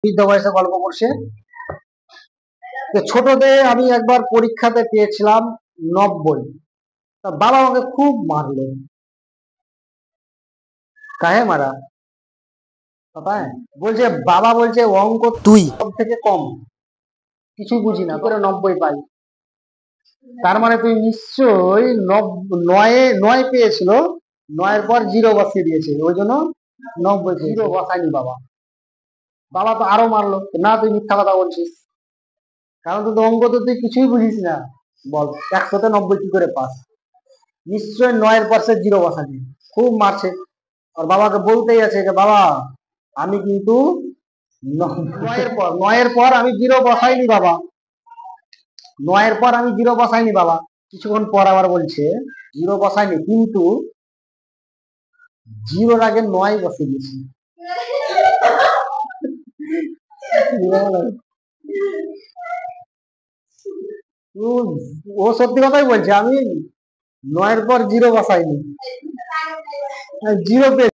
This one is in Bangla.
বৃদ্ধ বয়সে গল্প করছে। ছোটতে আমি একবার পরীক্ষাতে পেয়েছিলাম 90। বাবা আমাকে খুব মারলো। কাহে মারা? বলছে, বাবা বলছে অঙ্ক তুই সব থেকে কম, কিছু বুঝি না, করে 90 পাই। তার মানে তুই নিশ্চয়ই নয় পেয়েছিল, 9-এর পর 0 বসিয়ে দিয়েছে, ওই জন্য 90। 0 বসায়নি বাবা। বাবা তো আরো মারলো, না তুই মিথ্যা কথা বলছিস, কারণ তুই অঙ্ক তো তুই কিছুই বুঝিস না। বল 100-তে 90 কি করে পাস? নিশ্চয় 9-এর পর সে 0 বসানি। খুব মারছে। আর বাবাকে বলতেই আছে যে বাবা আমি কিন্তু 9-এর পর আমি 0 বসাইনি বাবা, 9-এর পর আমি 0 বসাইনি বাবা। কিছুক্ষণ পর আবার বলছে 0 বসাইনি, কিন্তু 0-র আগে 9 বসিয়ে দিয়েছি। ও সত্যি কথাই বলছে, আমি 9-এর পর 0 বসাইনি, 0 পেয়েছি।